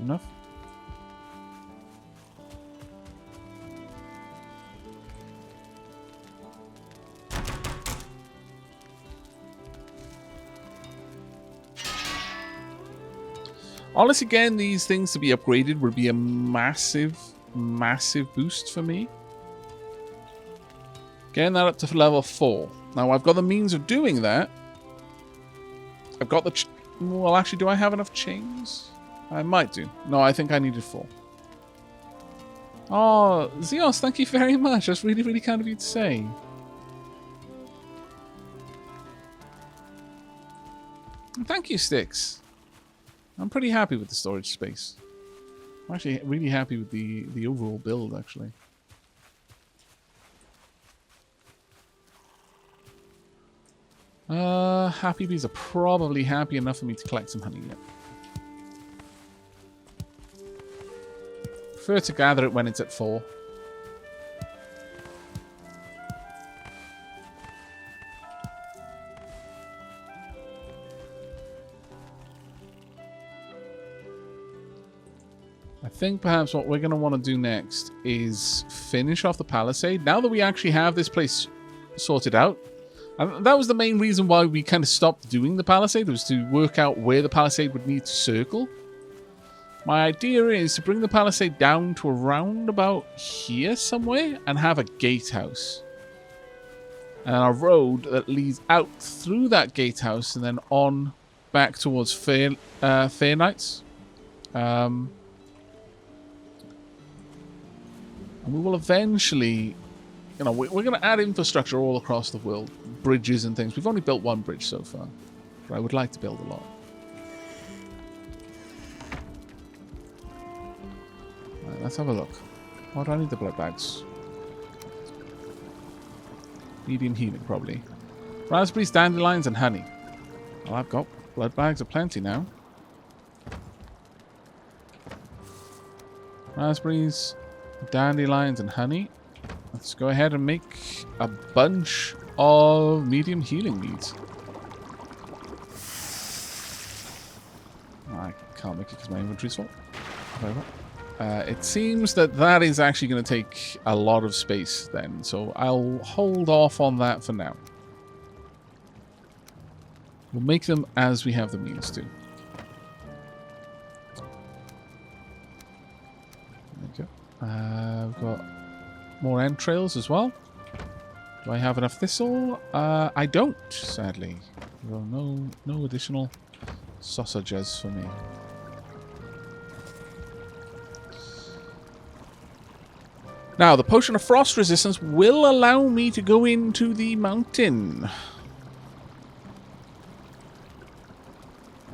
enough. Honestly, again, these things to be upgraded would be a massive, massive boost for me. Getting that up to level 4. Now, I've got the means of doing that. I've got the... well, actually, do I have enough chains? I might do. No, I think I needed 4. Oh, Zeos, thank you very much. That's really, really kind of you to say. Thank you, Sticks. I'm pretty happy with the storage space. I'm actually really happy with the overall build, actually. Happy bees are probably happy enough for me to collect some honey yet. Prefer to gather it when it's at 4. I think perhaps what we're going to want to do next is finish off the palisade. Now that we actually have this place sorted out, and that was the main reason why we kind of stopped doing the palisade, was to work out where the palisade would need to circle. My idea is to bring the palisade down to around about here somewhere and have a gatehouse. And a road that leads out through that gatehouse and then on back towards Fair Knights. And we will eventually... you know, we're going to add infrastructure all across the world. Bridges and things. We've only built 1 bridge so far. But I would like to build a lot. Right, let's have a look. Why do I need the blood bags? Medium healing, probably. Raspberries, dandelions, and honey. Well, I've got blood bags aplenty now. Raspberries, dandelions, and honey. Let's go ahead and make a bunch of medium healing beads. I can't make it because my inventory's full. It seems that that is actually going to take a lot of space then, so I'll hold off on that for now. We'll make them as we have the means to. There we go. I've got more entrails as well. Do I have enough thistle? I don't, sadly. Well, no additional sausages for me. Now, the potion of frost resistance will allow me to go into the mountain.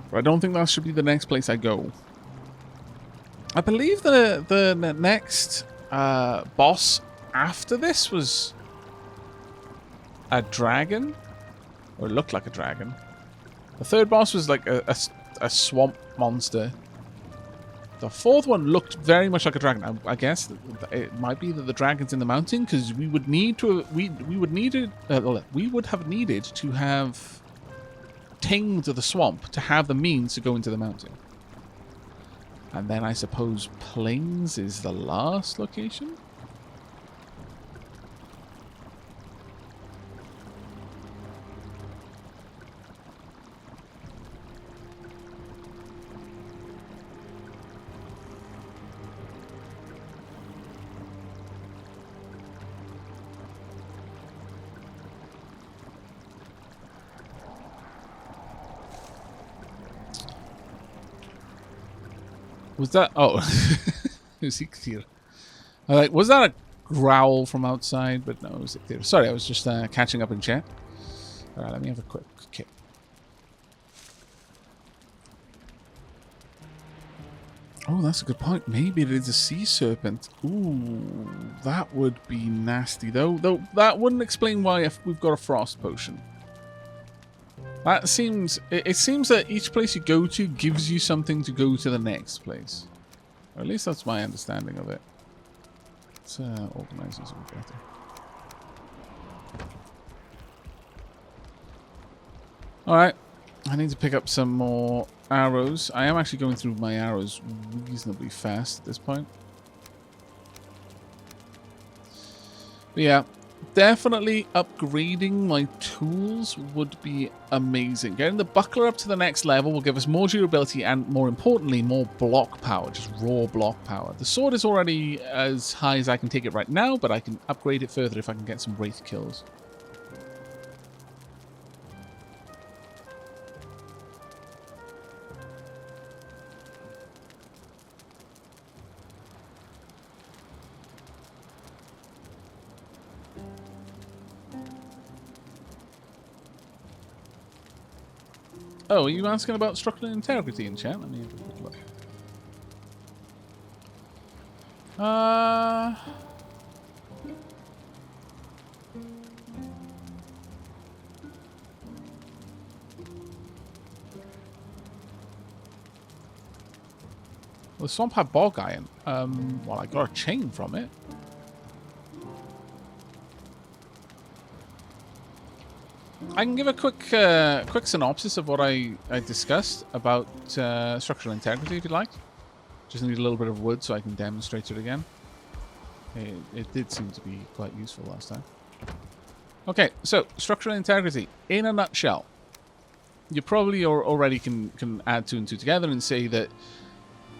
But I don't think that should be the next place I go. I believe the next boss after this was a dragon, or it looked like a dragon. The third boss was like a swamp monster. The fourth one looked very much like a dragon. I guess it might be that the dragon's in the mountain, because we would need to we would have needed to have tamed the swamp to have the means to go into the mountain. And then I suppose Plains is the last location? Was that... oh. Was that a growl from outside? But no, it was clear. Sorry, I was just catching up in chat. Alright, let me have a quick kick. Oh, that's a good point. Maybe it is a sea serpent. Ooh, that would be nasty, though. Though that wouldn't explain why if we've got a frost potion. That seems... It seems that each place you go to gives you something to go to the next place. Or at least that's my understanding of it. Let's organize this a bit better. Alright. I need to pick up some more arrows. I am actually going through my arrows reasonably fast at this point. But yeah, definitely upgrading my tools would be amazing. Getting the buckler up to the next level will give us more durability and, more importantly, more block power, just raw block power. The sword is already as high as I can take it right now, but I can upgrade it further if I can get some wraith kills. Oh, are you asking about structural integrity in chat? Let me have a quick look. Well, the swamp had bog iron. Well, I got a chain from it. I can give a quick synopsis of what I discussed about structural integrity, if you'd like. Just need a little bit of wood so I can demonstrate it again. It did seem to be quite useful last time. Okay, so structural integrity in a nutshell. You probably already can add two and two together and say that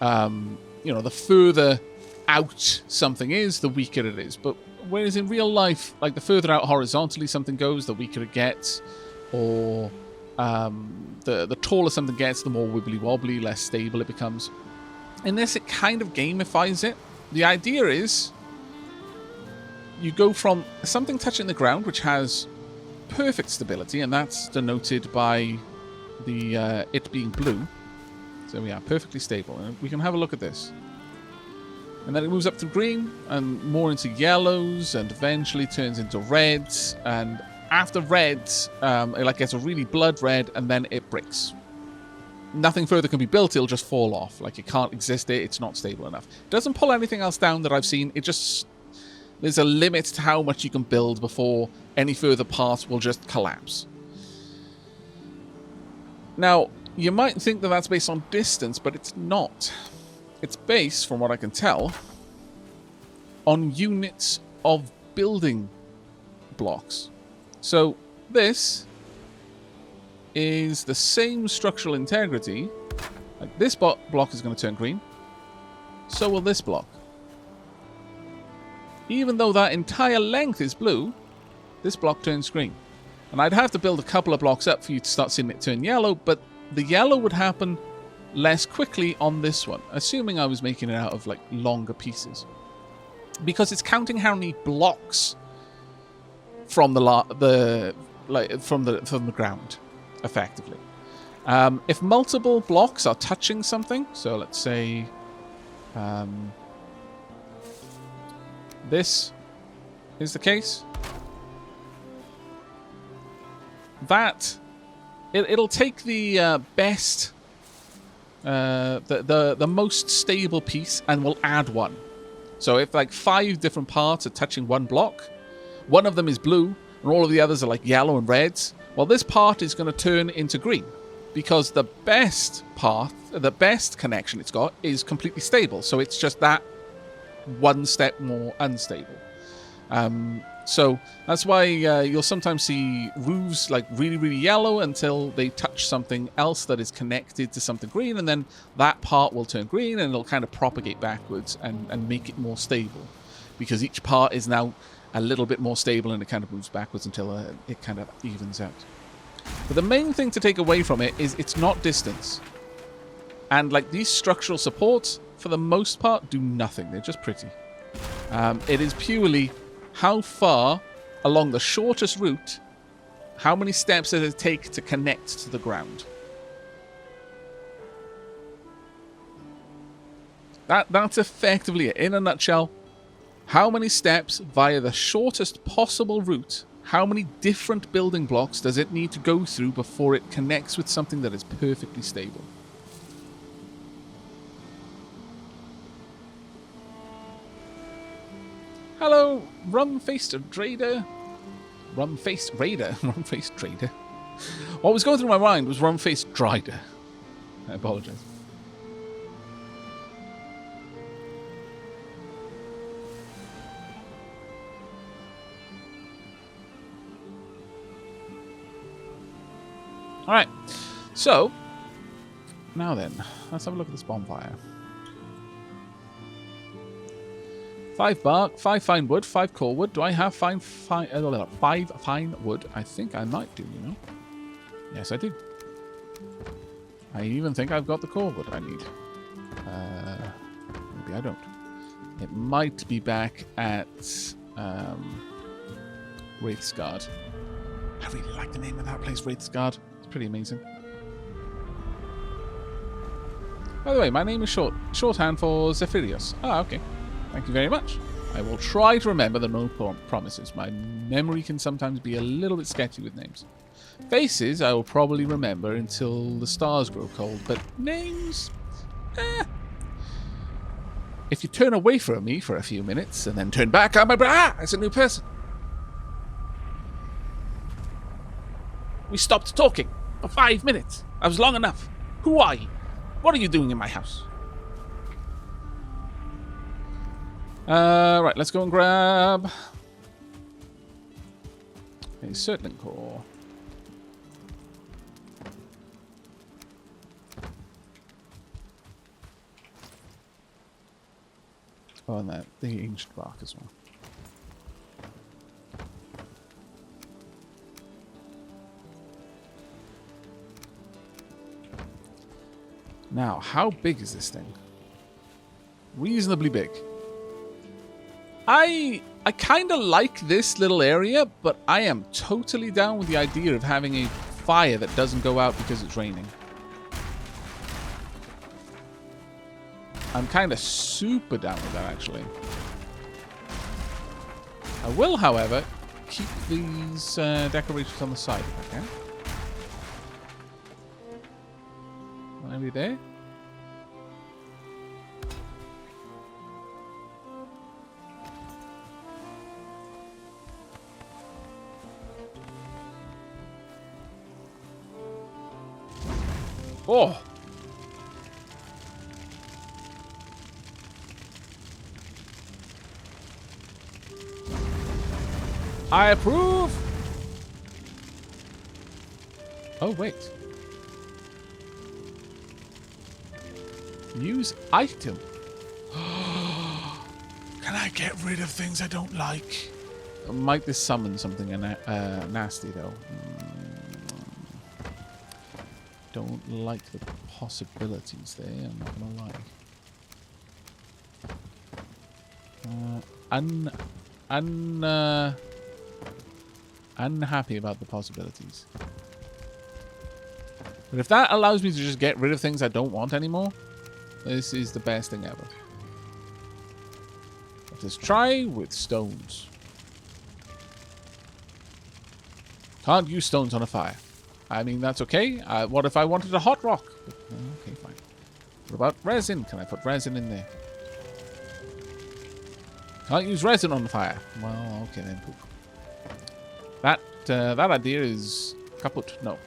you know, the further out something is, the weaker it is. But whereas in real life, like the further out horizontally something goes, the weaker it gets, or the taller something gets, the more wibbly wobbly, less stable it becomes. In this, it kind of gamifies it. The idea is you go from something touching the ground, which has perfect stability, and that's denoted by the it being blue. So we are perfectly stable, and we can have a look at this. And then it moves up to green, and more into yellows, and eventually turns into reds. And after reds, it like gets a really blood red, and then it breaks. Nothing further can be built; it'll just fall off. Like it can't exist there; it's not stable enough. It doesn't pull anything else down that I've seen. It just there's a limit to how much you can build before any further parts will just collapse. Now, you might think that that's based on distance, but it's not. It's based, from what I can tell, on units of building blocks. So this is the same structural integrity. Like this block is going to turn green. So will this block. Even though that entire length is blue, this block turns green. And I'd have to build a couple of blocks up for you to start seeing it turn yellow, but the yellow would happen less quickly on this one, assuming I was making it out of like longer pieces, because it's counting how many blocks from the ground, effectively. If multiple blocks are touching something, so let's say this is the case, that it'll take the best. The most stable piece and we'll add one. So if like 5 different parts are touching one block, one of them is blue and all of the others are like yellow and reds, well, this part is going to turn into green because the best path, the best connection it's got is completely stable. So it's just that one step more unstable. So that's why you'll sometimes see roofs like really, really yellow until they touch something else that is connected to something green, and then that part will turn green and it'll kind of propagate backwards and make it more stable, because each part is now a little bit more stable and it kind of moves backwards until it kind of evens out. But the main thing to take away from it is it's not distance. And like these structural supports, for the most part, do nothing. They're just pretty. It is purely how far along the shortest route, how many steps does it take to connect to the ground. That's effectively it. In a nutshell, how many steps via the shortest possible route, how many different building blocks does it need to go through before it connects with something that is perfectly stable. Hello, rum-faced trader. Rum-faced raider. Rum-faced trader. What was going through my mind was rum-faced Drider. I apologize. Alright, so, now then, let's have a look at this bonfire. 5 bark, 5 fine wood, 5 core wood. Do I have 5 fine wood? I think I might do, you know. Yes, I do. I even think I've got the core wood I need. Maybe I don't. It might be back at Wraithsguard. I really like the name of that place, Wraithsguard. Pretty amazing. By the way, my name is shorthand for Zephirios. Ah, okay. Thank you very much. I will try to remember the no promises. My memory can sometimes be a little bit sketchy with names. Faces I will probably remember until the stars grow cold, but names? If you turn away from me for a few minutes and then turn back, I'm it's a new person. We stopped talking. For 5 minutes. That was long enough. Who are you? What are you doing in my house? Right, let's go and grab a circling core. Oh, and that the ancient bark as well. Now, how big is this thing? Reasonably big. I kind of like this little area, but I am totally down with the idea of having a fire that doesn't go out because it's raining. I'm kind of super down with that, actually. I will, however, keep these decorations on the side if I can. Maybe there. Oh! I approve! Oh, wait. Use item. Can I get rid of things I don't like? Might this summon something nasty, though? Don't like the possibilities there, I'm not gonna lie. Unhappy about the possibilities. But if that allows me to just get rid of things I don't want anymore, this is the best thing ever. Let's try with stones. Can't use stones on a fire. I mean, that's okay. What if I wanted a hot rock? Okay, fine. What about resin? Can I put resin in there? Can't use resin on the fire. Well, okay then. Poop. That idea is kaput. No.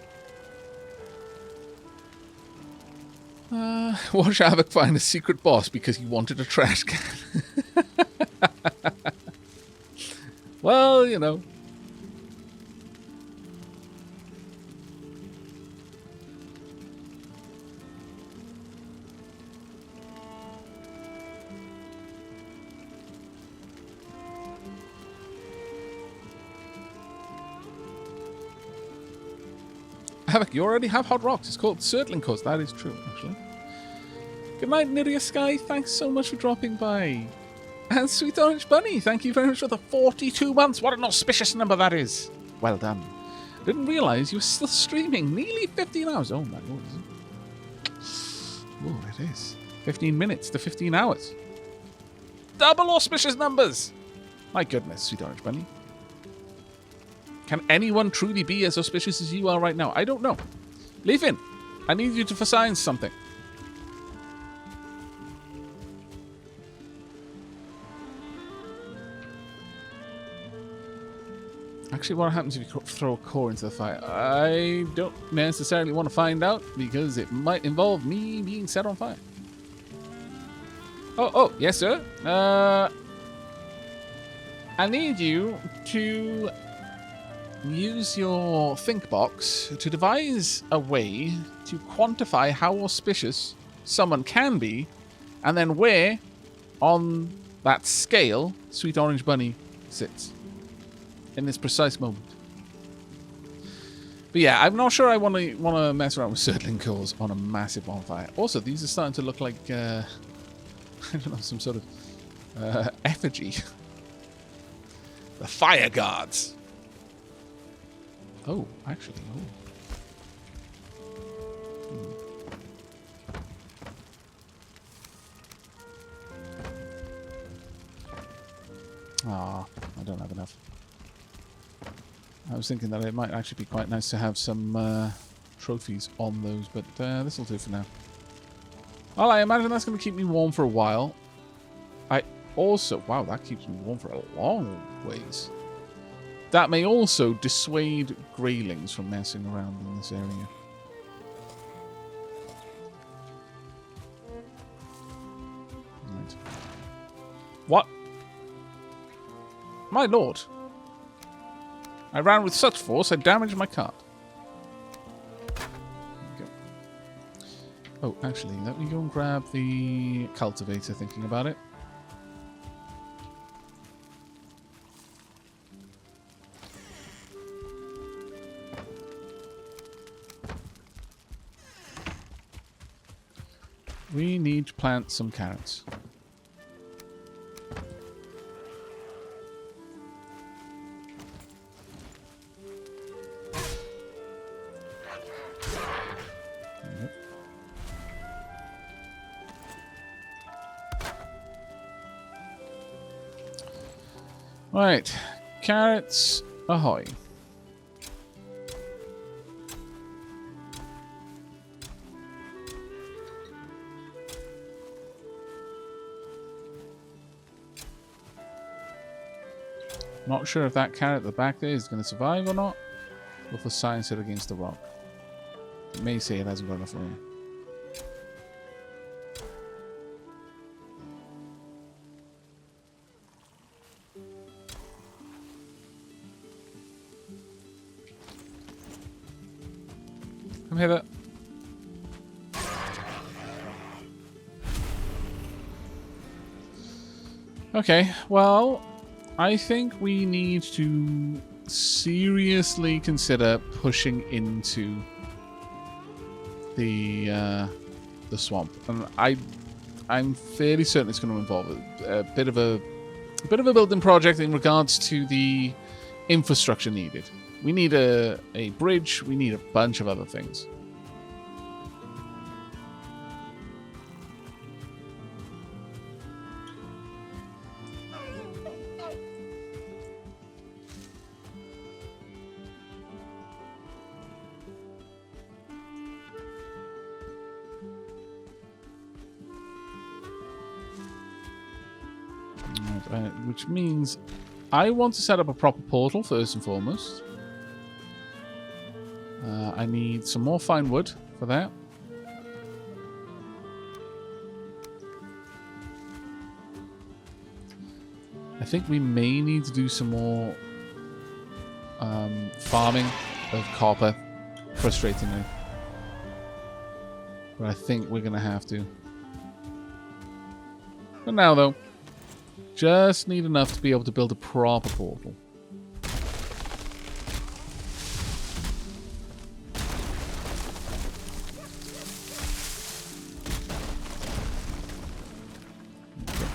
Watch Aavak find a secret boss because he wanted a trash can. Well, you know. Aavak, you already have hot rocks. It's called Circling Course. That is true, actually. Good night, Nidia Sky. Thanks so much for dropping by. And Sweet Orange Bunny, thank you very much for the 42 months. What an auspicious number that is. Well done. Didn't realise you were still streaming. Nearly 15 hours. Oh my lord, is it? Oh, it is. 15 minutes to 15 hours. Double auspicious numbers. My goodness, Sweet Orange Bunny. Can anyone truly be as auspicious as you are right now? I don't know. Leafin, I need you to for science something. Actually, what happens if you throw a core into the fire? I don't necessarily want to find out because it might involve me being set on fire. Oh, yes, sir. I need you to use your think box to devise a way to quantify how auspicious someone can be, and then where on that scale Sweet Orange Bunny sits in this precise moment. But yeah, I'm not sure I want to mess around with circling cores on a massive bonfire. Also, these are starting to look like I don't know, some sort of effigy. The fire guards. Oh, actually, Ah, I don't have enough. I was thinking that it might actually be quite nice to have some trophies on those, but this will do for now. Well, I imagine that's going to keep me warm for a while. I also... Wow, that keeps me warm for a long ways. That may also dissuade greylings from messing around in this area. Right. What? My lord. I ran with such force I damaged my cart. There we go. Oh, actually, let me go and grab the cultivator, thinking about it. We need to plant some carrots. Right, carrots ahoy. Not sure if that carrot at the back there is going to survive or not. With the sign set against the rock. It may say it hasn't got enough room. Come hither. Okay, well, I think we need to seriously consider pushing into the swamp, and I'm fairly certain it's going to involve a bit of a building project in regards to the infrastructure needed. We need a bridge. We need a bunch of other things. Which means I want to set up a proper portal first and foremost. I need some more fine wood for that. I think we may need to do some more farming of copper, frustratingly. But I think we're going to have to. For now, though. Just need enough to be able to build a proper portal. Okay.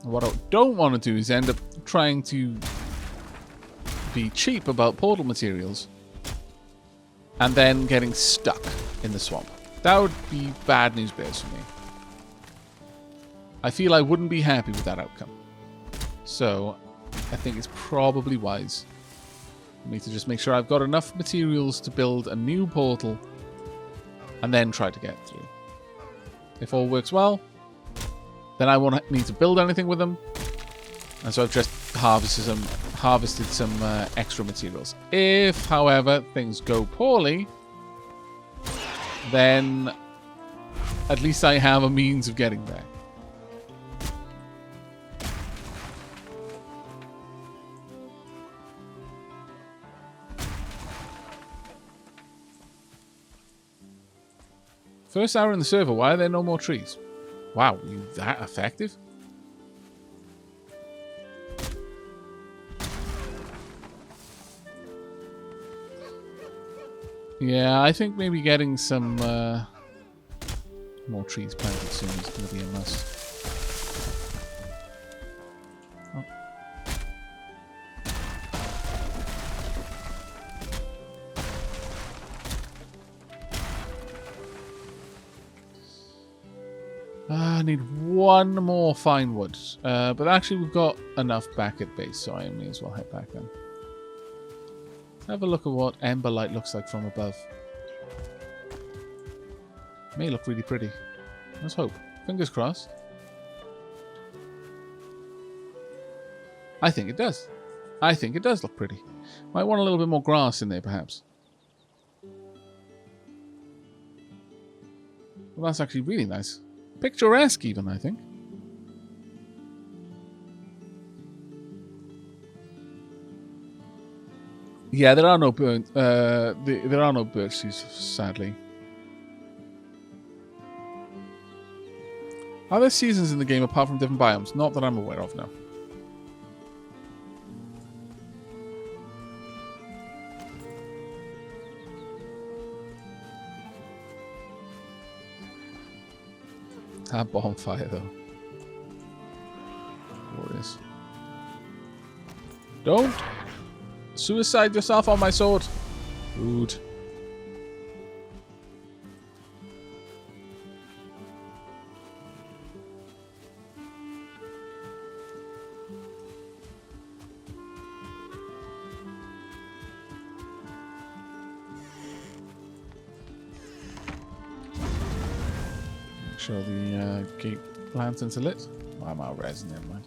What I don't want to do is end up trying to be cheap about portal materials and then getting stuck in the swamp. That would be bad news bears for me. I feel I wouldn't be happy with that outcome. So, I think it's probably wise for me to just make sure I've got enough materials to build a new portal and then try to get through. If all works well, then I won't need to build anything with them. And so I've just harvested some extra materials. If, however, things go poorly, then at least I have a means of getting there. First hour in the server, why are there no more trees? Wow, you that effective? Yeah, I think maybe getting some more trees planted soon is going to be a must. Oh. I need one more fine wood. But actually we've got enough back at base, so I may as well head back then. Have a look at what ember light looks like from above. May look really pretty. Let's hope. Fingers crossed. I think it does. I think it does look pretty. Might want a little bit more grass in there, perhaps. Well, that's actually really nice. Picturesque, even, I think. Yeah, there are no birch trees, sadly. Are there seasons in the game apart from different biomes? Not that I'm aware of, no. That bonfire, though. Glorious. Don't suicide yourself on my sword. Rude. Make sure the gate lanterns are lit. Oh, I'm out of resin, never mind.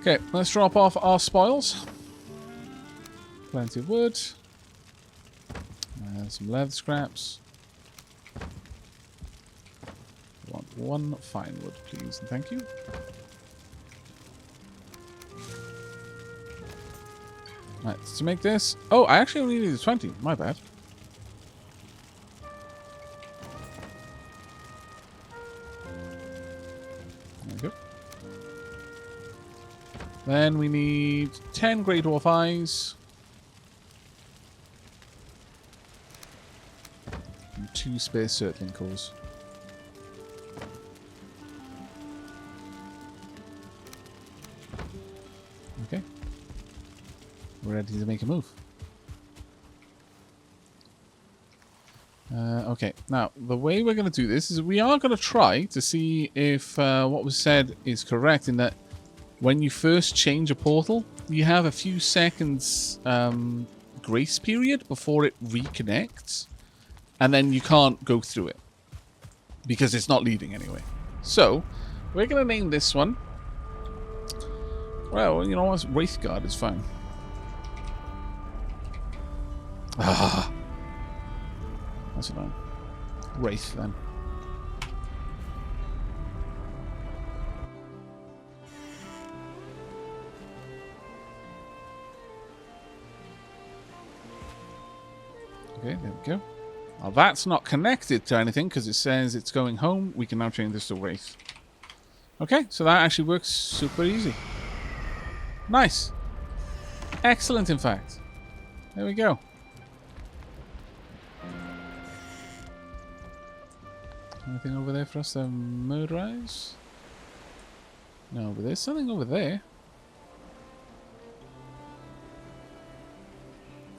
Okay, let's drop off our spoils. Plenty of wood. And some leather scraps. I want one fine wood, please, and thank you. Right, to make this... Oh, I actually only needed 20. My bad. There we go. Then we need 10 Great Dwarf Eyes. And 2 spare Surtling cores. Okay. We're ready to make a move. Okay, now the way we're going to do this is we are going to try to see if what was said is correct, in that when you first change a portal, you have a few seconds grace period before it reconnects, and then you can't go through it because it's not leading anyway. So we're going to name this one, well, you know what, Wraithguard is fine. Ah, that's annoying. Wraith then. Okay, there we go. Now that's not connected to anything because it says it's going home. We can now change this to Wraith. Okay, so that actually works super easy. Nice. Excellent, in fact. There we go. Anything over there for us to murderize? No, but there's something over there.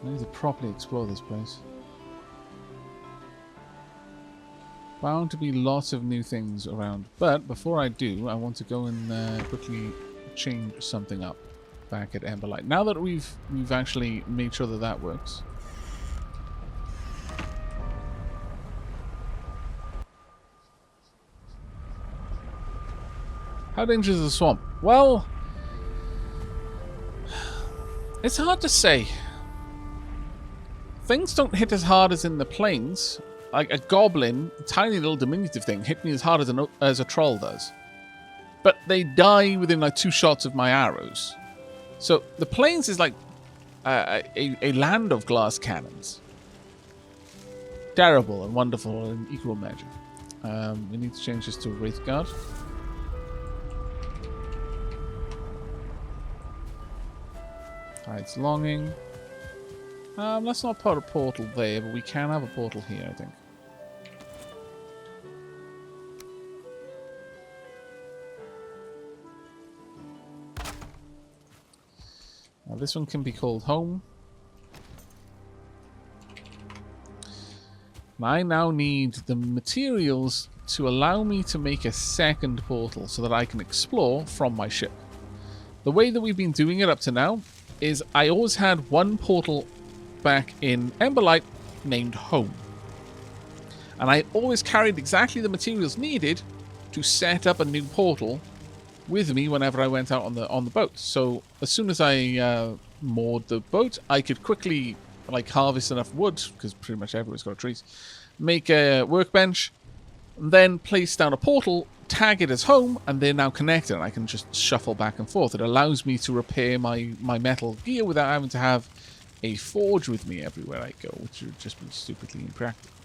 I need to properly explore this place. Bound to be lots of new things around. But before I do, I want to go and quickly change something up back at Emberlight. Now that we've actually made sure that that works. How dangerous is the swamp? Well, it's hard to say. Things don't hit as hard as in the plains. Like a goblin, a tiny little diminutive thing, hit me as hard as a troll does. But they die within like 2 shots of my arrows. So the plains is like a land of glass cannons. Terrible and wonderful in equal measure. We need to change this to Wraith Guard. Hides Longing. Let's not put a portal there, but we can have a portal here, I think. Now this one can be called Home. I now need the materials to allow me to make a second portal so that I can explore from my ship. The way that we've been doing it up to now is I always had one portal back in Emberlight named Home. And I always carried exactly the materials needed to set up a new portal with me whenever I went out on the boat. So as soon as I moored the boat, I could quickly like harvest enough wood, because pretty much everywhere's got trees, make a workbench, then place down a portal, tag it as Home, and they're now connected, and I can just shuffle back and forth. It allows me to repair my metal gear without having to have a forge with me everywhere I go, which would just be stupidly impractical.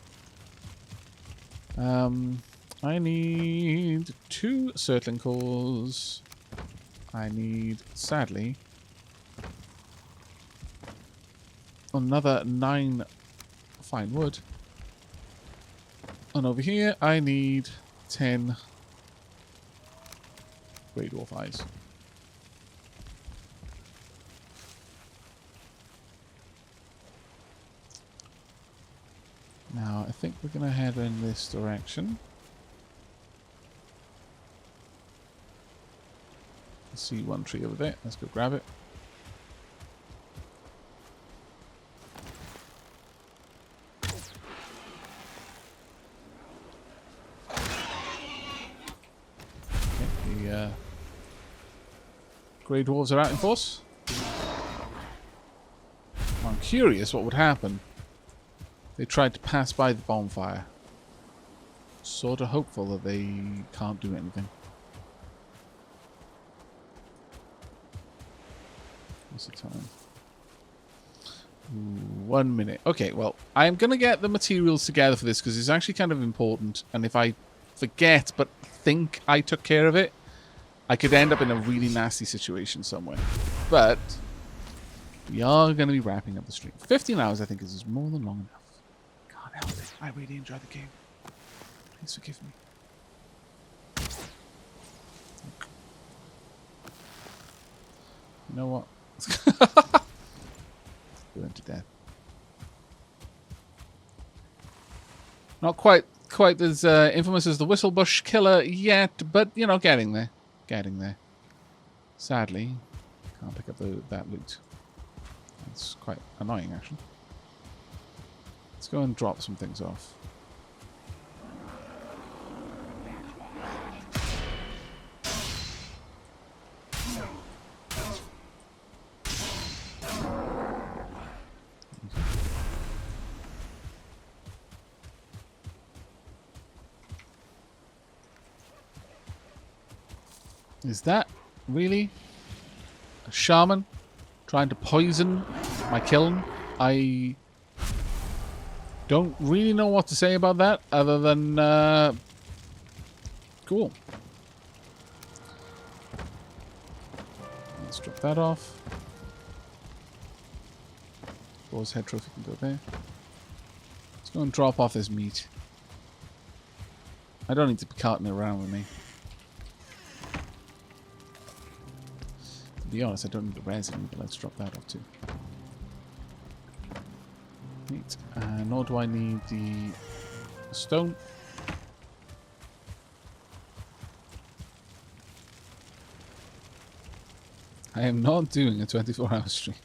I need 2 Surtling cores. I need, sadly, another 9 fine wood. And over here, I need 10 Grey Dwarf eyes. Now, I think we're going to head in this direction. I see one tree over there. Let's go grab it. Okay, the Grey Dwarves are out in force. I'm curious what would happen. They tried to pass by the bonfire. Sort of hopeful that they can't do anything. What's the time? 1 minute. Okay, well, I'm going to get the materials together for this because it's actually kind of important. And if I forget but think I took care of it, I could end up in a really nasty situation somewhere. But we are going to be wrapping up the stream. 15 hours, I think, is more than long enough. God help it. I really enjoy the game. Please forgive me. You know what? Burned to death. Not quite as infamous as the Whistlebush Killer yet, but, you know, getting there. Getting there. Sadly, can't pick up that loot. It's quite annoying, actually. Let's go and drop some things off. Is that really a shaman trying to poison my kiln? I don't really know what to say about that other than cool. Let's drop that off. Boar's head trophy can go there. Let's go and drop off this meat. I don't need to be carting it around with me. To be honest, I don't need the resin, but let's drop that off too. Neat. Nor do I need the stone. I am not doing a 24-hour stream.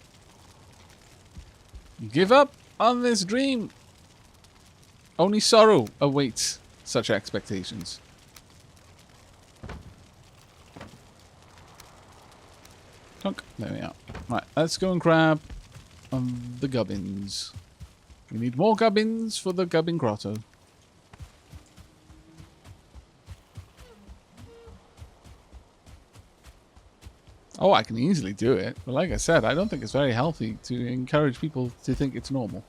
Give up on this dream. Only sorrow awaits such expectations. Tunk. There we are. Right, let's go and grab the gubbins. We need more gubbins for the gubbin grotto. Oh, I can easily do it. But like I said, I don't think it's very healthy to encourage people to think it's normal.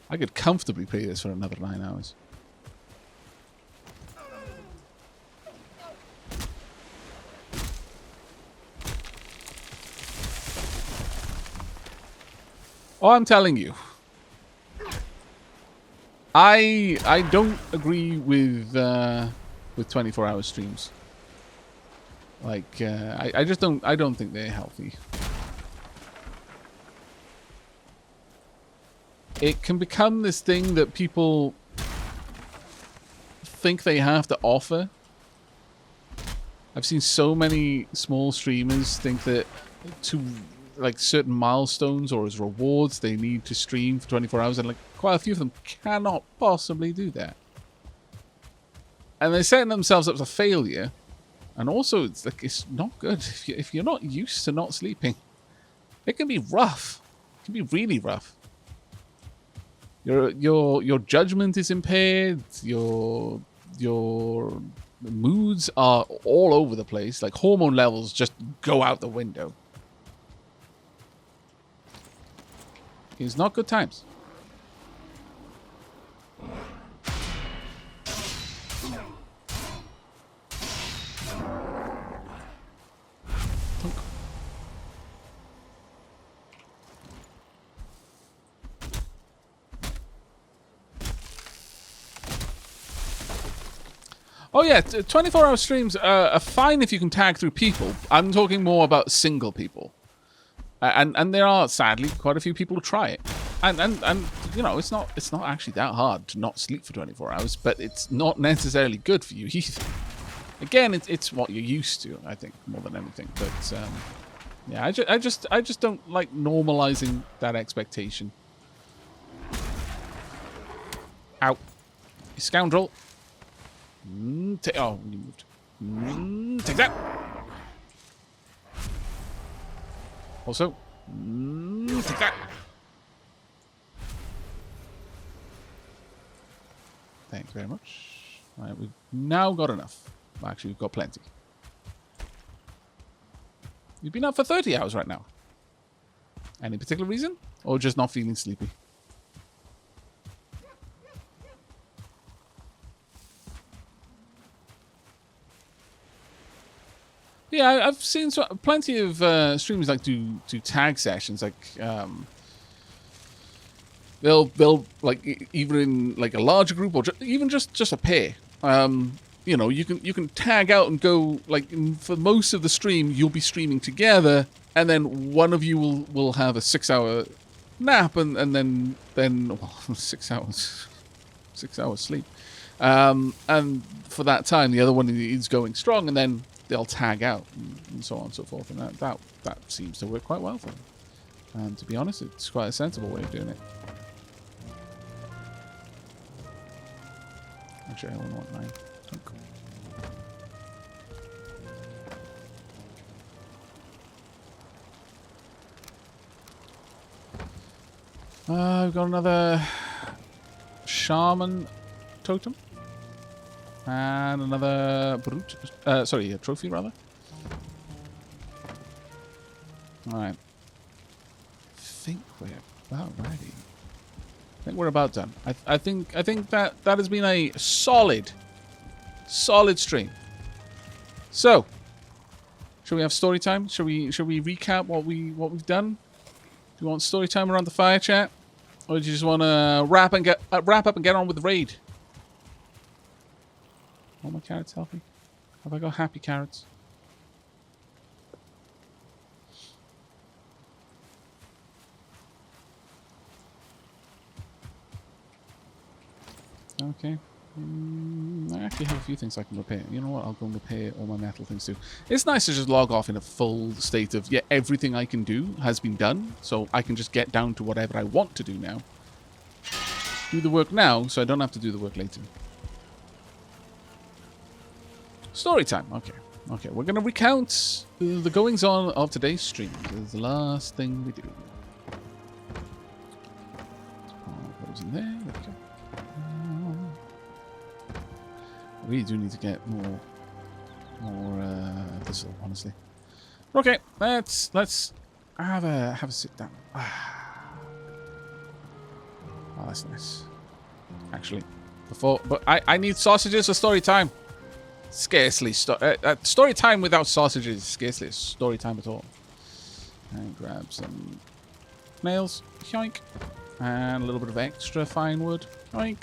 I could comfortably play this for another 9 hours. Oh, I'm telling you. I don't agree with 24-hour streams. Like I just don't think they're healthy. It can become this thing that people think they have to offer. I've seen so many small streamers think that to like certain milestones or as rewards they need to stream for 24 hours, and like quite a few of them cannot possibly do that. And they're setting themselves up for failure. And also it's like it's not good if you're not used to not sleeping. It can be rough. It can be really rough. Your judgment is impaired, your moods are all over the place, like hormone levels just go out the window. It's not good times. Oh yeah, 24-hour streams are fine if you can tag through people. I'm talking more about single people. And there are sadly quite a few people who try it. And you know, it's not actually that hard to not sleep for 24 hours, but it's not necessarily good for you either. Again, it's what you're used to, I think, more than anything. But yeah, I just don't like normalizing that expectation. Ow. You scoundrel. Oh, you moved. Take that. Also, take that. Thanks very much. All right, we've now got enough. Well, actually, we've got plenty. You've been up for 30 hours right now. Any particular reason? Or just not feeling sleepy? Yeah, I've seen plenty of streamers like do tag sessions, like they'll like either in like a larger group or even just a pair. You know, you can tag out and go like for most of the stream you'll be streaming together, and then one of you will have a 6-hour nap and then well, 6 hours sleep, and for that time the other one is going strong, and then they'll tag out and so on and so forth, and that seems to work quite well for them. And to be honest, it's quite a sensible way of doing it. Actually, I only want 9. We've got another shaman totem. And another brute. Sorry, a trophy, rather. Alright. I think we're about ready. I think we're about done. I think that has been a solid stream. So, should we have story time? Should we recap what we've done? Do you want story time around the fire chat? Or do you just want to wrap up and get on with the raid? All my carrots healthy? Have I got happy carrots? Okay. I actually have a few things I can repair. You know what? I'll go and repair all my metal things too. It's nice to just log off in a full state of, yeah, everything I can do has been done. So I can just get down to whatever I want to do now. Do the work now so I don't have to do the work later. Story time. Okay. Okay, we're going to recount the goings-on of today's stream. This is the last thing we do. What was in there? There we go. I really do need to get more this, honestly. Okay, let's have a sit down. Oh, that's nice. Actually, but I need sausages for story time. Scarcely story time without sausages. Scarcely a story time at all. And grab some nails, yoink, and a little bit of extra fine wood, yoink.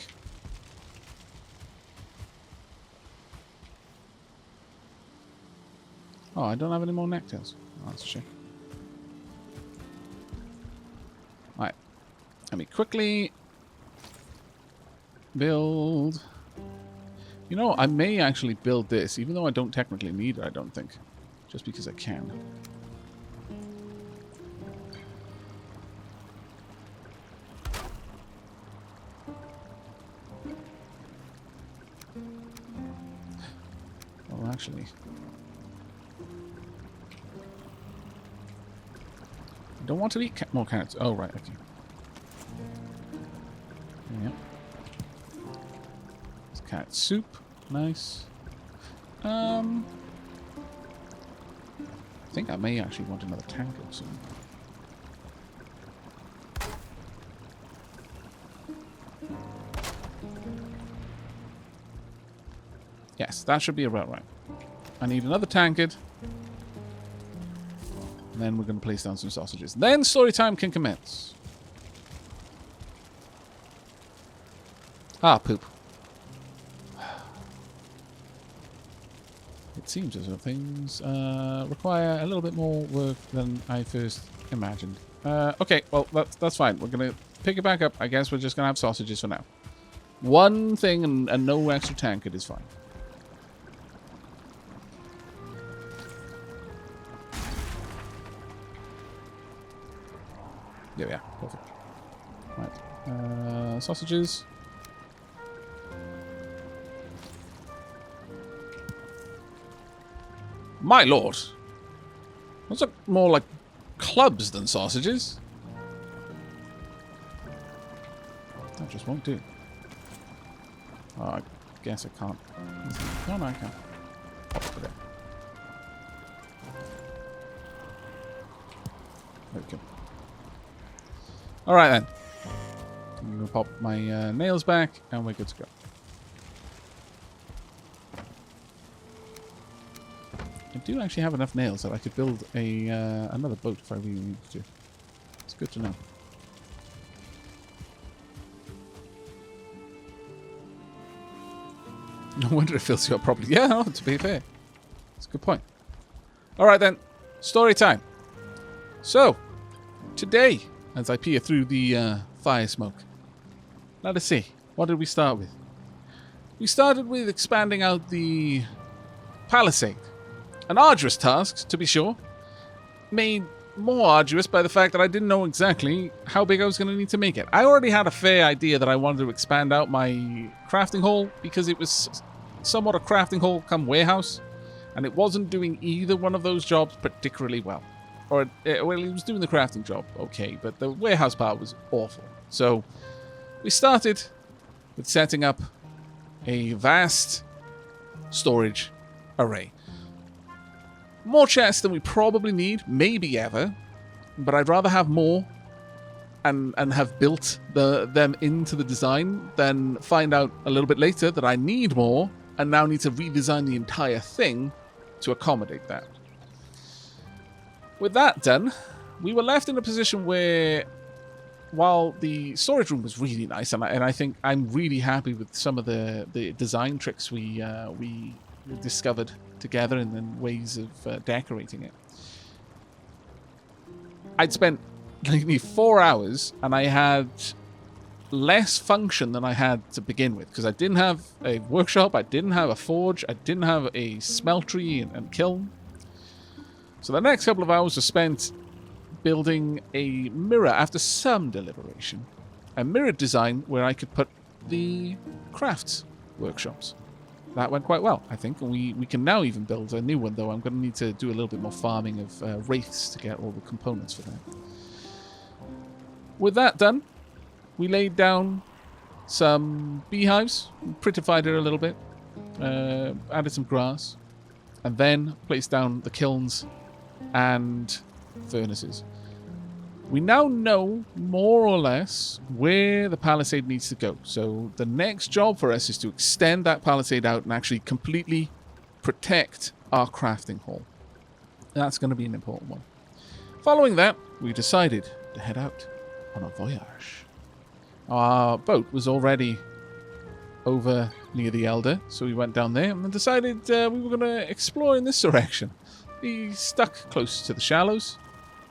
Oh, I don't have any more necktails. Oh, that's a shame. Alright. Let me quickly build. You know, I may actually build this, even though I don't technically need it, I don't think. Just because I can. Well, actually... I don't want to eat more carrots. Oh, right, okay. Yep. It's carrot soup. Nice. I think I may actually want another tank or something. Yes, that should be about right. I need another tankard. And then we're going to place down some sausages. Then story time can commence. Ah, poop. It seems as though things require a little bit more work than I first imagined. Okay, well, that's fine. We're going to pick it back up. I guess we're just going to have sausages for now. One thing and no extra tankard is fine. There we are. Perfect. Right. Sausages. My lord. Those look more like clubs than sausages. That just won't do. Oh, I guess I can't. No, I can't. Pop it there. There we go. Alright then. I'm going to pop my nails back and we're good to go. I do actually have enough nails that I could build a another boat if I really needed to. It's good to know. No wonder it fills you up properly. Yeah, no, to be fair. That's a good point. Alright then. Story time. So, today, as I peer through the fire smoke, let us see. What did we start with? We started with expanding out the palisade. An arduous task, to be sure. Made more arduous by the fact that I didn't know exactly how big I was going to need to make it. I already had a fair idea that I wanted to expand out my crafting hall because it was somewhat a crafting hall come warehouse, and it wasn't doing either one of those jobs particularly well. Or, well, it was doing the crafting job okay, but the warehouse part was awful. So, we started with setting up a vast storage array. More chests than we probably need, maybe ever, but I'd rather have more and have built them into the design than find out a little bit later that I need more and now need to redesign the entire thing to accommodate that. With that done, we were left in a position where, while the storage room was really nice, and I think I'm really happy with some of the design tricks we discovered together and then ways of decorating it. I'd spent nearly 4 hours and I had less function than I had to begin with because I didn't have a workshop, I didn't have a forge, I didn't have a smeltery and kiln. So the next couple of hours were spent building a mirror after some deliberation. A mirror design where I could put the crafts workshops. that went quite well, I think. And we can now even build a new one, though. I'm going to need to do a little bit more farming of wraiths to get all the components for that. With that done, we laid down some beehives, prettified it a little bit, added some grass, and then placed down the kilns and furnaces. We now know more or less where the palisade needs to go. So the next job for us is to extend that palisade out and actually completely protect our crafting hall. That's going to be an important one. Following that, we decided to head out on a voyage. Our boat was already over near the Elder, so we went down there and decided we were going to explore in this direction. We stuck close to the shallows.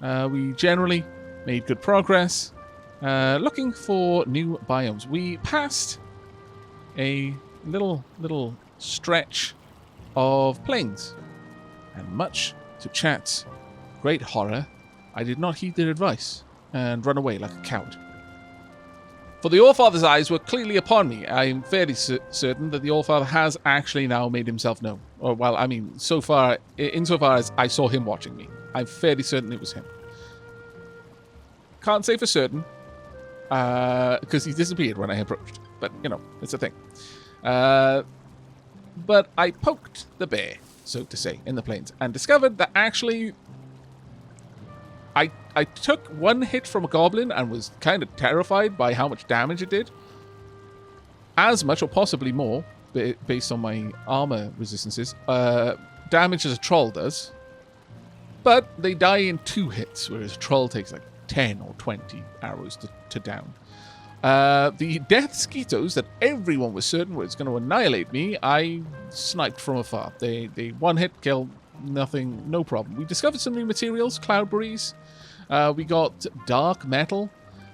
We generally made good progress, looking for new biomes. We passed a little stretch of plains, and much to Chat's great horror, I did not heed their advice and run away like a coward. For the Allfather's eyes were clearly upon me. I am fairly certain that the Allfather has actually now made himself known. Or, well, I mean, insofar as I saw him watching me, I'm fairly certain it was him. Can't say for certain, because he disappeared when I approached. But, you know, it's a thing. But I poked the bear, so to say, in the plains, and discovered that actually I took one hit from a goblin and was kind of terrified by how much damage it did. As much or possibly more, based on my armor resistances, damage as a troll does. But they die in 2 hits, whereas a troll takes like 10 or 20 arrows to down. The death skeetos that everyone was certain was going to annihilate me, I sniped from afar. They one hit kill, nothing, no problem. We discovered some new materials, cloudberries. We got dark metal.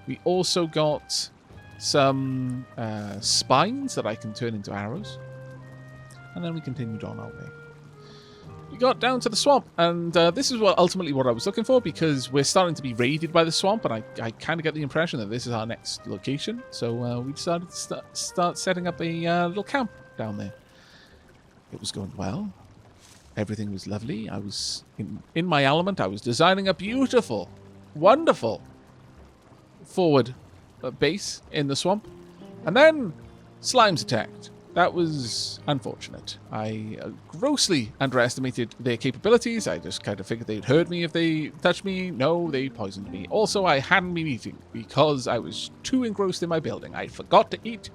We also got some spines that I can turn into arrows. And then we continued on our way. We got down to the swamp, and this is ultimately what I was looking for, because we're starting to be raided by the swamp, and I kind of get the impression that this is our next location. So we decided to start setting up a little camp down there. It was going well. Everything was lovely. I was in my element. I was designing a beautiful, wonderful forward base in the swamp. And then slimes attacked. That was unfortunate. I grossly underestimated their capabilities. I just kind of figured they'd hurt me if they touched me. No, they poisoned me. Also, I hadn't been eating because I was too engrossed in my building. I forgot to eat.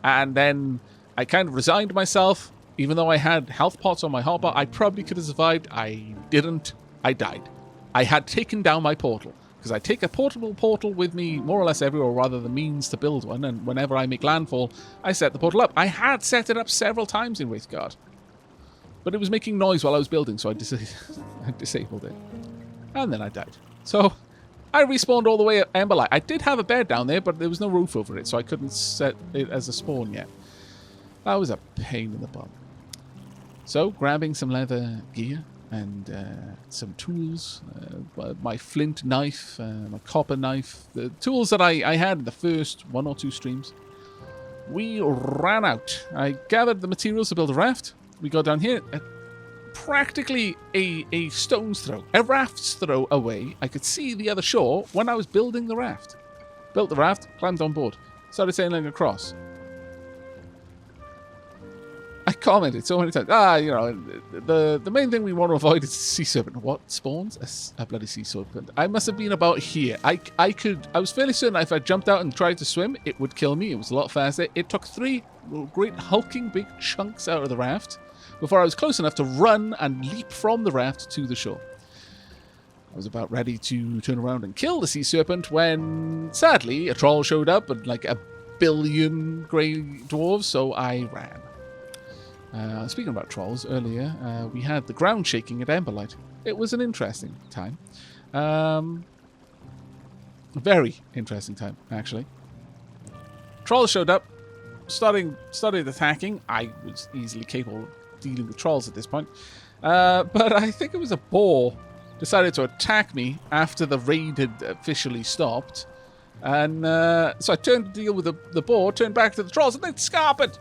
And then I kind of resigned myself. Even though I had health pots on my hotbar, I probably could have survived. I didn't. I died. I had taken down my portal, because I take a portable portal with me more or less everywhere, or rather the means to build one, and whenever I make landfall, I set the portal up. I had set it up several times in Wraithguard, but it was making noise while I was building, so I disabled it. And then I died. So I respawned all the way at Emberlight. I did have a bed down there, but there was no roof over it, so I couldn't set it as a spawn yet. That was a pain in the butt. So, grabbing some leather gear and some tools, my flint knife, my copper knife, the tools that I had in the first 1 or 2 streams, we ran out. I gathered the materials to build a raft. We got down here, practically a stone's throw, a raft's throw away. I could see the other shore when I was building the raft. Built the raft, climbed on board, started sailing across. I commented so many times. You know, the main thing we want to avoid is sea serpent. What spawns? A bloody sea serpent. I must have been about here. I was fairly certain if I jumped out and tried to swim, it would kill me. It was a lot faster. It took 3 great hulking big chunks out of the raft before I was close enough to run and leap from the raft to the shore. I was about ready to turn around and kill the sea serpent when, sadly, a troll showed up and like 1 billion grey dwarves, so I ran. Speaking about trolls, earlier we had the ground shaking at Emberlight. It was an interesting time. Very interesting time, actually. Trolls showed up, started attacking. I was easily capable of dealing with trolls at this point. But I think it was a boar decided to attack me after the raid had officially stopped. And so I turned to deal with the boar, turned back to the trolls, and they scarpered.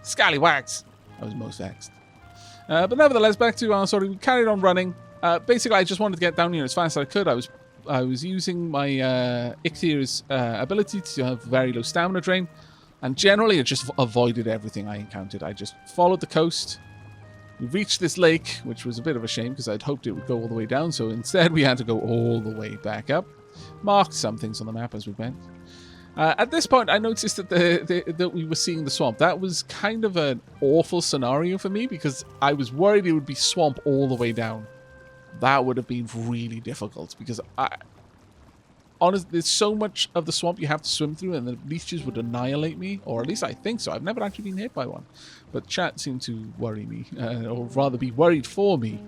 Scallywags. I was most vexed. But nevertheless, back to our story. We carried on running. Basically, I just wanted to get down here as fast as I could. I was using my Icthir's ability to have very low stamina drain, and generally I just avoided everything I encountered. I just followed the coast. We reached this lake, which was a bit of a shame because I'd hoped it would go all the way down, so instead we had to go all the way back up. Marked some things on the map as we went. At this point, I noticed that that we were seeing the swamp. That was kind of an awful scenario for me because I was worried it would be swamp all the way down. That would have been really difficult because honestly, there's so much of the swamp you have to swim through, and the leeches would annihilate me, or at least I think so. I've never actually been hit by one, but chat seemed to worry me, or rather be worried for me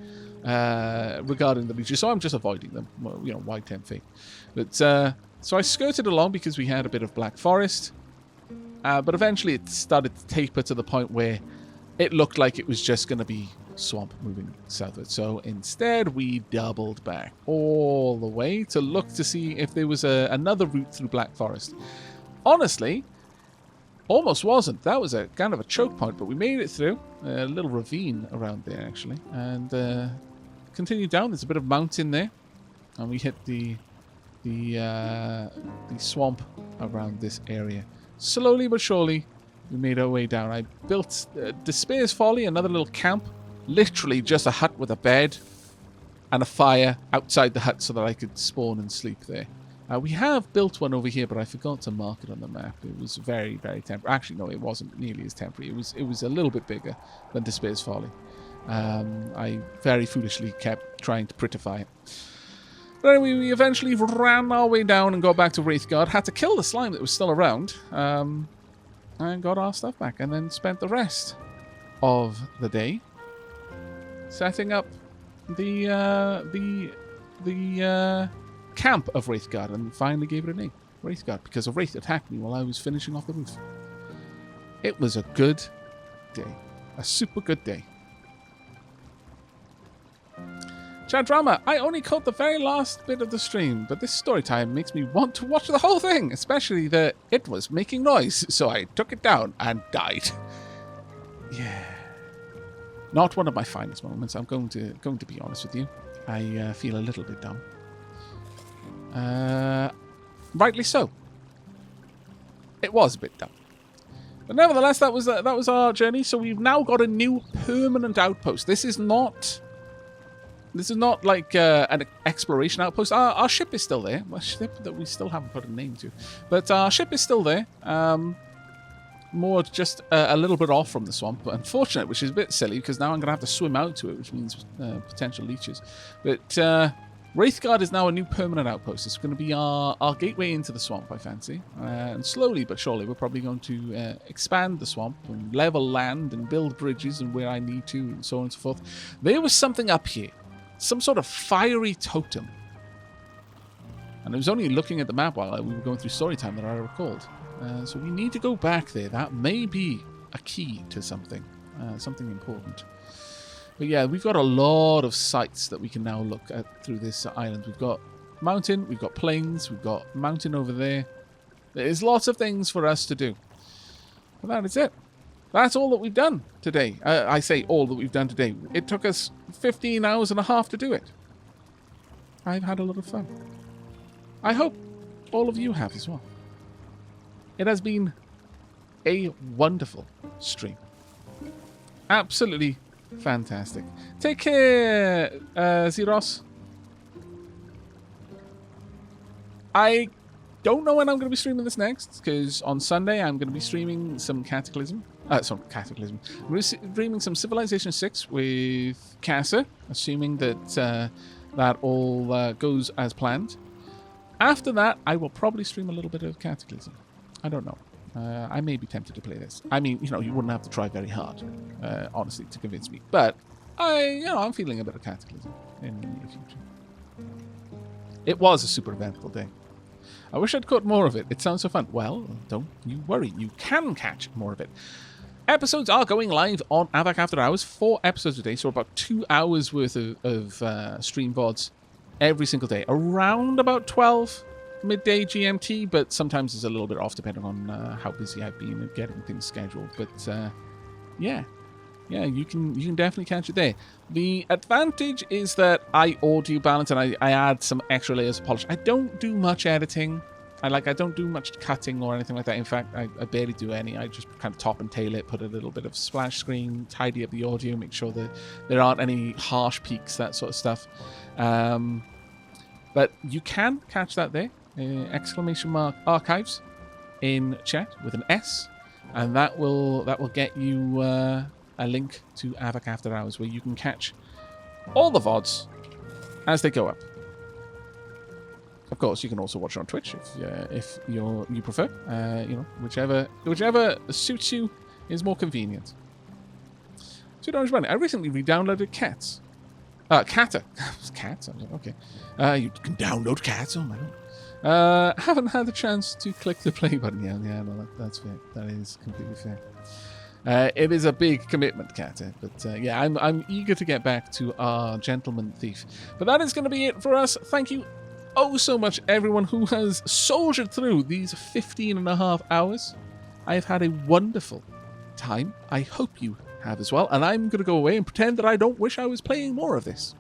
regarding the leeches. So I'm just avoiding them. Well, you know, why tempt fate? But so I skirted along because we had a bit of black forest, but eventually it started to taper to the point where it looked like it was just going to be swamp moving southward. So instead we doubled back all the way to look to see if there was another route through black forest. Honestly, almost wasn't. That was a kind of a choke point, but we made it through a little ravine around there actually, and continued down. There's a bit of mountain there, and we hit the swamp around this area. Slowly but surely we made our way down. I built Despair's Folly, another little camp. Literally just a hut with a bed and a fire outside the hut so that I could spawn and sleep there. We have built one over here, but I forgot to mark it on the map. It was very, very temporary. Actually, no, it wasn't nearly as temporary. It was a little bit bigger than Despair's Folly. I very foolishly kept trying to prettify it. But anyway, we eventually ran our way down and got back to Wraithguard. Had to kill the slime that was still around. And got our stuff back. And then spent the rest of the day setting up the camp of Wraithguard, and finally gave it a name, Wraithguard, because a wraith attacked me while I was finishing off the roof. It was a good day. A super good day. Chat Drama, I only caught the very last bit of the stream, but this story time makes me want to watch the whole thing, especially that it was making noise, so I took it down and died. Yeah. Not one of my finest moments, I'm going to be honest with you. I feel a little bit dumb. Rightly so. It was a bit dumb. But nevertheless, that was our journey, so we've now got a new permanent outpost. This is not like an exploration outpost. Our ship is still there. A ship that we still haven't put a name to. But our ship is still there. More just a little bit off from the swamp. Unfortunate, which is a bit silly, because now I'm going to have to swim out to it, which means potential leeches. But Wraithguard is now a new permanent outpost. It's going to be our gateway into the swamp, I fancy. And slowly but surely, we're probably going to expand the swamp and level land and build bridges and where I need to, and so on and so forth. There was something up here. Some sort of fiery totem. And I was only looking at the map while we were going through story time that I recalled. So we need to go back there. That may be a key to something. Something important. But yeah, we've got a lot of sites that we can now look at through this island. We've got mountain, we've got plains, we've got mountain over there. There's lots of things for us to do. But that is it. That's all that we've done today. I say all that we've done today. It took us 15 hours and a half to do it. I've had a lot of fun. I hope all of you have as well. It has been a wonderful stream. Absolutely fantastic. Take care, Zeros. I don't know when I'm going to be streaming this next, because on Sunday I'm going to be streaming some Cataclysm. I'm going to be streaming some Civilization 6 with Casa, assuming that that all goes as planned. After that, I will probably stream a little bit of Cataclysm. I don't know. I may be tempted to play this. I mean, you wouldn't have to try very hard, honestly, to convince me. But I'm feeling a bit of Cataclysm in the near future. It was a super eventful day. I wish I'd caught more of it. It sounds so fun. Well, don't you worry. You can catch more of it. Episodes are going live on Aavak After Hours. 4 episodes a day, so about 2 hours worth of stream VODs every single day. Around about 12 midday GMT, but sometimes it's a little bit off depending on how busy I've been at getting things scheduled. But yeah, yeah, you can definitely catch it there. The advantage is that I audio balance and I add some extra layers of polish. I don't do much editing. I don't do much cutting or anything like that. In fact, I barely do any. I just kind of top and tail it, put a little bit of splash screen, tidy up the audio, make sure that there aren't any harsh peaks, that sort of stuff. But you can catch that there. ! Archives in chat with an S, and that will get you a link to Aavak After Hours, where you can catch all the VODs as they go up. Of course, you can also watch it on Twitch if you prefer. Whichever suits you is more convenient. $2 money. I recently re-downloaded Cats. Catter. Cats. I was like, okay. You can download Cats. Oh my god. Haven't had the chance to click the play button yet. Yeah, no, that's fair. That is completely fair. It is a big commitment, Catter. But yeah, I'm eager to get back to our gentleman thief. But that is going to be it for us. Thank you so much, everyone who has soldiered through these 15.5 hours. I have had a wonderful time. I hope you have as well. And I'm going to go away and pretend that I don't wish I was playing more of this.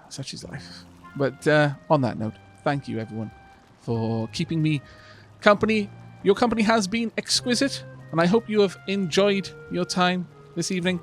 Such is life. But on that note, thank you, everyone, for keeping me company. Your company has been exquisite, and I hope you have enjoyed your time this evening.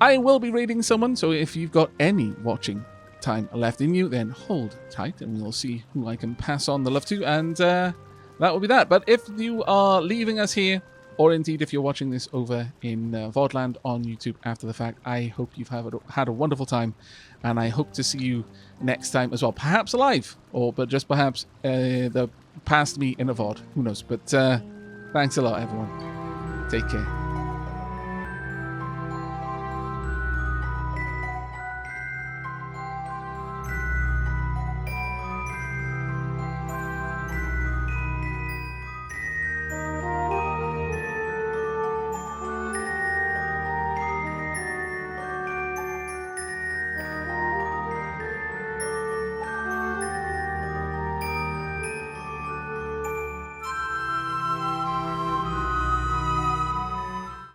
I will be raiding someone, so if you've got any watching time left in you, then hold tight and we'll see who I can pass on the love to, and that will be that. But if you are leaving us here, or indeed if you're watching this over in VODland on YouTube after the fact, I hope you've had a wonderful time, and I hope to see you next time as well, perhaps alive, but just perhaps the past me in a VOD, who knows. But thanks a lot, everyone. Take care.